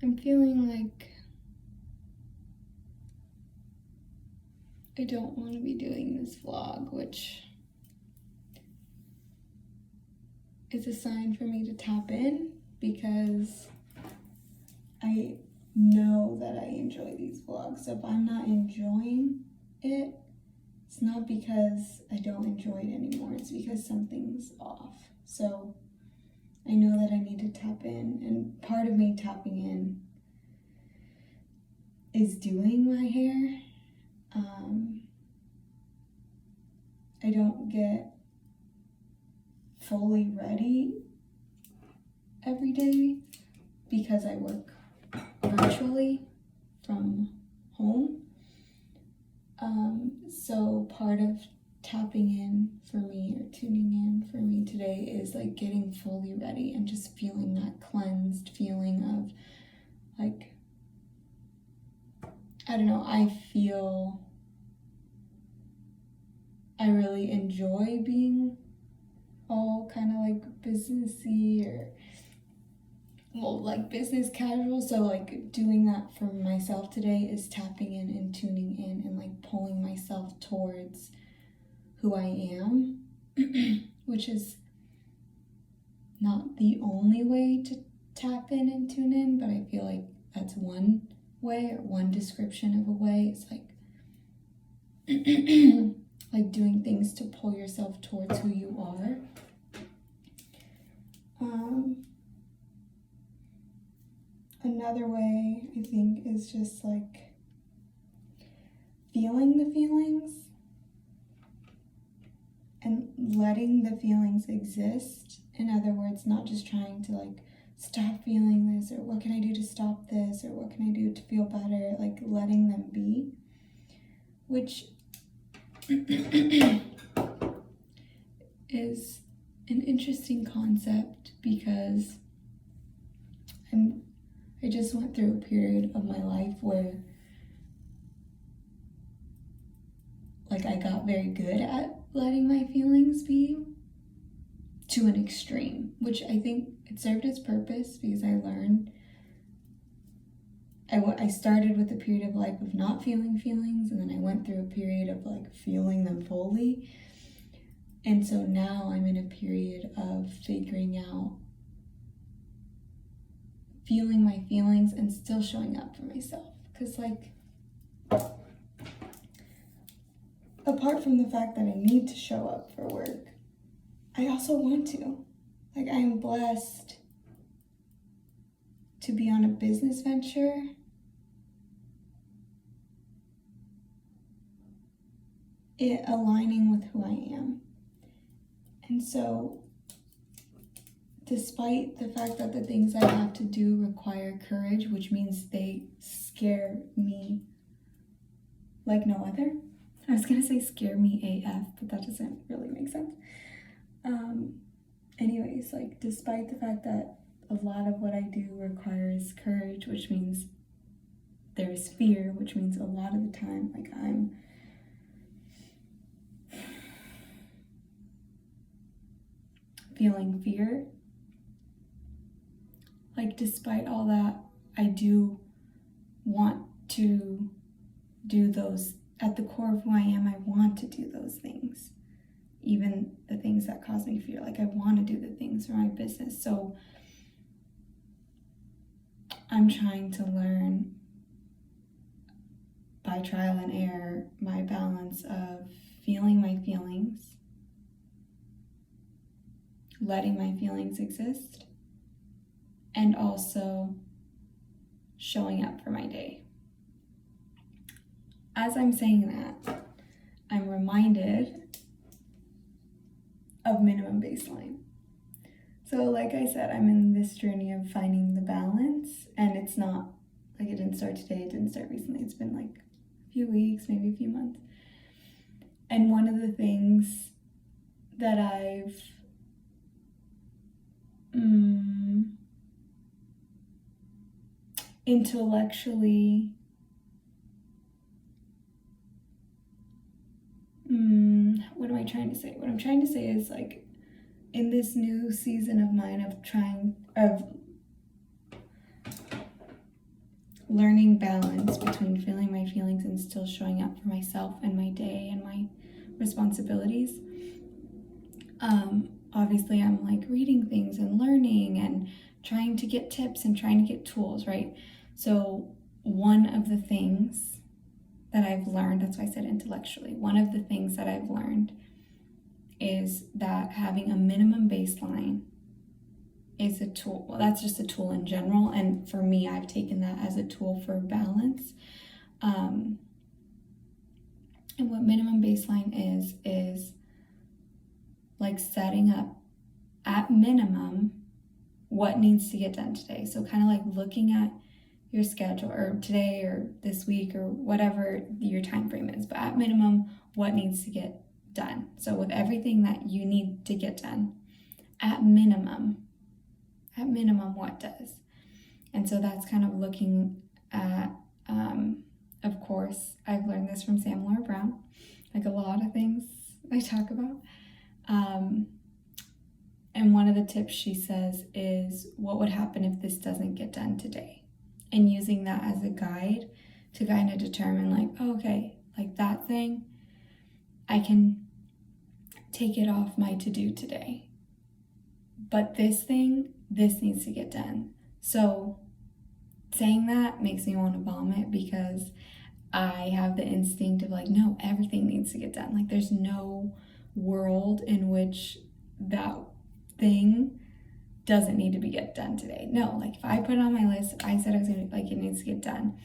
I'm feeling like I don't want to be doing this vlog, which is a sign for me to tap in, because I know that I enjoy these vlogs. So if I'm not enjoying it, it's not because I don't enjoy it anymore, it's because something's off. So I know that I need to tap in, and part of me tapping in is doing my hair. I don't get fully ready every day because I work virtually from home. So part of tapping in for me, or tuning in for me today, is like getting fully ready and just feeling that cleansed feeling of like, I don't know, I feel I really enjoy being all kind of like businessy, or well, like business casual. So like doing that for myself today is tapping in and tuning in and like pulling myself towards who I am, which is not the only way to tap in and tune in, but I feel like that's one way, or one description of a way. It's like like doing things to pull yourself towards who you are. Another way, I think, is just like feeling the feelings and letting the feelings exist. In other words, not just trying to like stop feeling this, or what can I do to stop this, or what can I do to feel better, like letting them be, which is an interesting concept, because I just went through a period of my life where like I got very good at letting my feelings be to an extreme, which I think it served its purpose, because I learned I started with a period of life of not feeling feelings, and then I went through a period of like feeling them fully. And so now I'm in a period of figuring out feeling my feelings and still showing up for myself. Because like, apart from the fact that I need to show up for work, I also want to. Like, I am blessed to be on a business venture it aligning with who I am. And so, despite the fact that the things I have to do require courage, which means they scare me like no other. I was gonna say scare me AF, but that doesn't really make sense. Anyways, like, despite the fact that a lot of what I do requires courage, which means there's fear, which means a lot of the time, like, I'm feeling fear. Like, despite all that, I do want to do those. At the core of who I am, I want to do those things. Even the things that cause me fear. Like, I want to do the things for my business. So I'm trying to learn by trial and error my balance of feeling my feelings, letting my feelings exist, and also showing up for my day. As I'm saying that, I'm reminded of minimum baseline. So like I said, I'm in this journey of finding the balance, and it's not like it didn't start today, it didn't start recently, it's been like a few weeks, maybe a few months. And one of the things that I've intellectually what am I trying to say? What I'm trying to say is, like, in this new season of mine of learning balance between feeling my feelings and still showing up for myself and my day and my responsibilities. Obviously I'm like reading things and learning and trying to get tips and trying to get tools, right? So one of the things that I've learned, that's why I said intellectually, one of the things that I've learned is that having a minimum baseline is a tool. Well, that's just a tool in general, and for me, I've taken that as a tool for balance. And what minimum baseline is like setting up at minimum what needs to get done today. So kind of like looking at your schedule, or today or this week or whatever your time frame is, but at minimum what needs to get done. So with everything that you need to get done, at minimum what does. And so that's kind of looking at, of course, I've learned this from Sam Laura Brown, like a lot of things I talk about. And one of the tips she says is, what would happen if this doesn't get done today? And using that as a guide to kind of determine like, oh, okay, like that thing, I can take it off my to-do today. But this thing, this needs to get done. So saying that makes me want to vomit, because I have the instinct of like, no, everything needs to get done. Like there's no world in which that thing doesn't need to be get done today. No, like if I put it on my list, I said I was gonna, like, it needs to get done.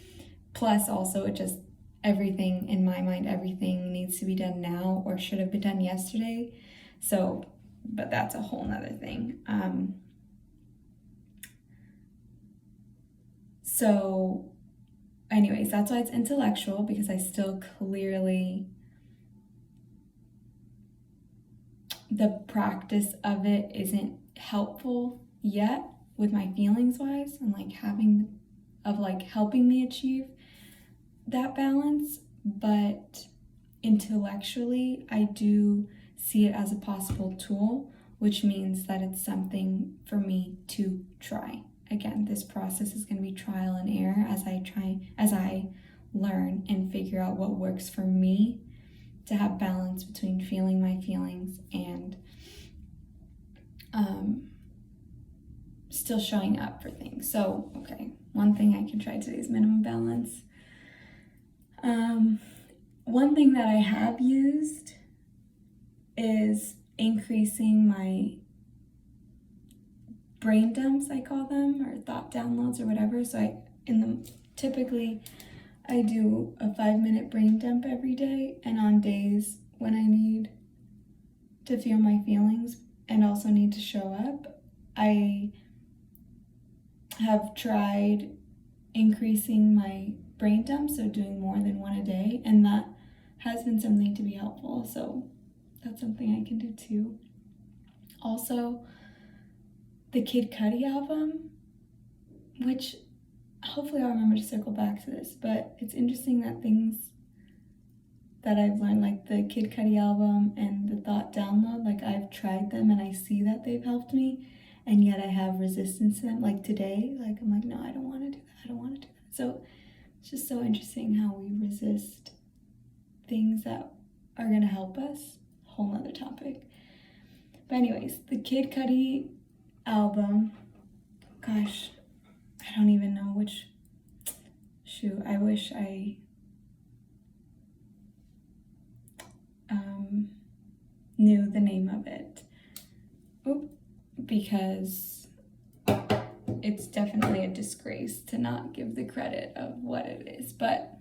Plus also it just, everything in my mind, everything needs to be done now or should have been done yesterday. So, but that's a whole nother thing. So anyways, that's why it's intellectual, because I still clearly, the practice of it isn't helpful yet with my feelings wise, and like helping me achieve that balance. But intellectually, I do see it as a possible tool, which means that it's something for me to try. Again, this process is going to be trial and error as I learn and figure out what works for me to have balance between feeling my feelings and still showing up for things. So, okay, one thing I can try today is minimum balance. One thing that I have used is increasing my brain dumps, I call them, or thought downloads or whatever. So typically I do a 5-minute brain dump every day, and on days when I need to feel my feelings and also need to show up, I have tried increasing my brain dump, so doing more than one a day, and that has been something to be helpful. So that's something I can do too. Also, the Kid Cudi album, which hopefully I'll remember to circle back to this, but it's interesting that things that I've learned, like the Kid Cudi album and the thought download, like I've tried them and I see that they've helped me, and yet I have resistance to them. Like today, like I'm like, no, I don't want to do that. I don't want to do that. So it's just so interesting how we resist things that are going to help us. Whole nother topic. But anyways, the Kid Cudi album, gosh, I don't even know which, I wish I knew the name of it. Because it's definitely a disgrace to not give the credit of what it is. But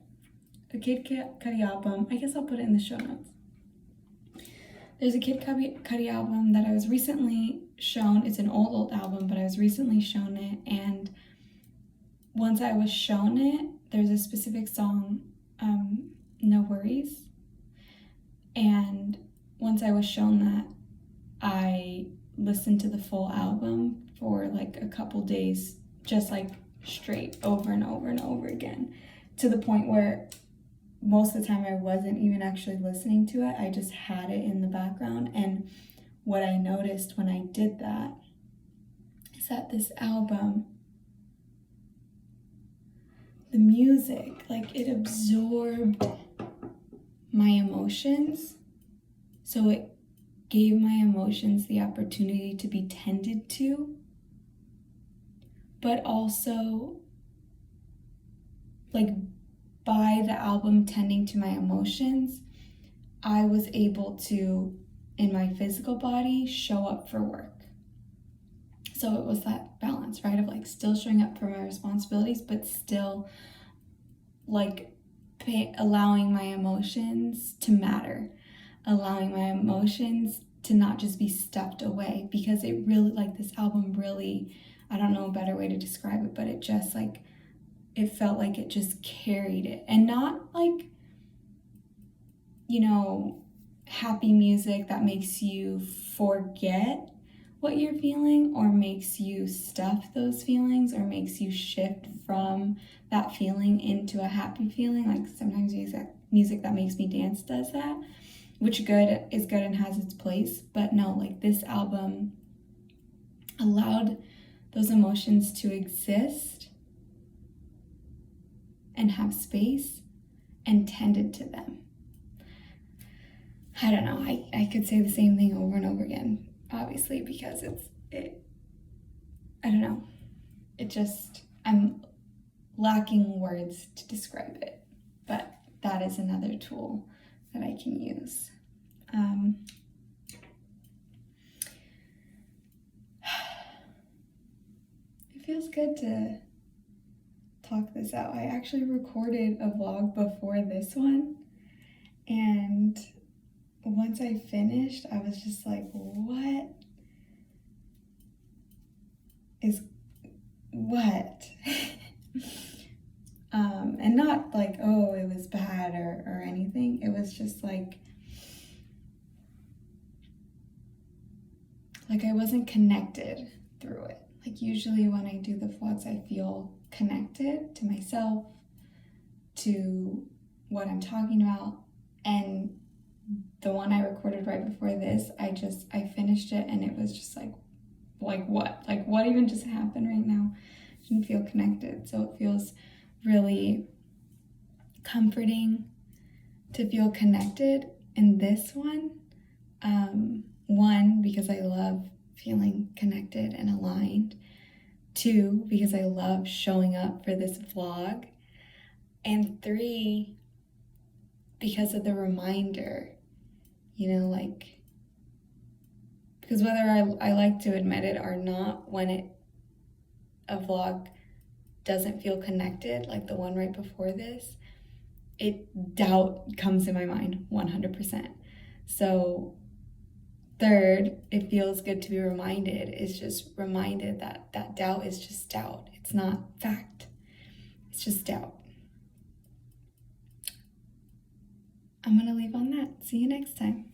the Kid Cudi album, I guess I'll put it in the show notes. There's a Kid Cudi album that I was recently shown. It's an old album, but I was recently shown it, and once I was shown it, there's a specific song, No Worries, and once I was shown that, I listened to the full album for like a couple days, just like straight over and over and over again, to the point where most of the time I wasn't even actually listening to it. I just had it in the background. And what I noticed when I did that is that this album, the music, like it absorbed my emotions. So it gave my emotions the opportunity to be tended to, but also like by the album tending to my emotions, I was able to, in my physical body, show up for work. So it was that balance, right? Of like still showing up for my responsibilities, but still like allowing my emotions to matter, allowing my emotions to not just be stuffed away, because it really, like this album really, I don't know a better way to describe it, but it just like, it felt like it just carried it. And not like, you know, happy music that makes you forget what you're feeling or makes you stuff those feelings or makes you shift from that feeling into a happy feeling. Like sometimes music that makes me dance does that, which is good and has its place. But no, like this album allowed those emotions to exist and have space and tended to them. I don't know, I could say the same thing over and over again, obviously, because I don't know, I'm lacking words to describe it, but that is another tool that I can use. It feels good to talk this out. I actually recorded a vlog before this one, and once I finished, I was just like, what? And not like, oh, it was bad or anything. It was just like I wasn't connected through it. Like usually when I do the vlogs, I feel connected to myself, to what I'm talking about. And the one I recorded right before this, I finished it and it was just like what? Like what even just happened right now? I didn't feel connected. So it feels really comforting to feel connected in this one. One, because I love feeling connected and aligned. Two, because I love showing up for this vlog. And three, because of the reminder, you know, like, because whether I like to admit it or not, when a vlog doesn't feel connected, like the one right before this, doubt comes in my mind 100%. So third, it feels good to be reminded, is just reminded that doubt is just doubt. It's not fact. It's just doubt. I'm going to leave on that. See you next time.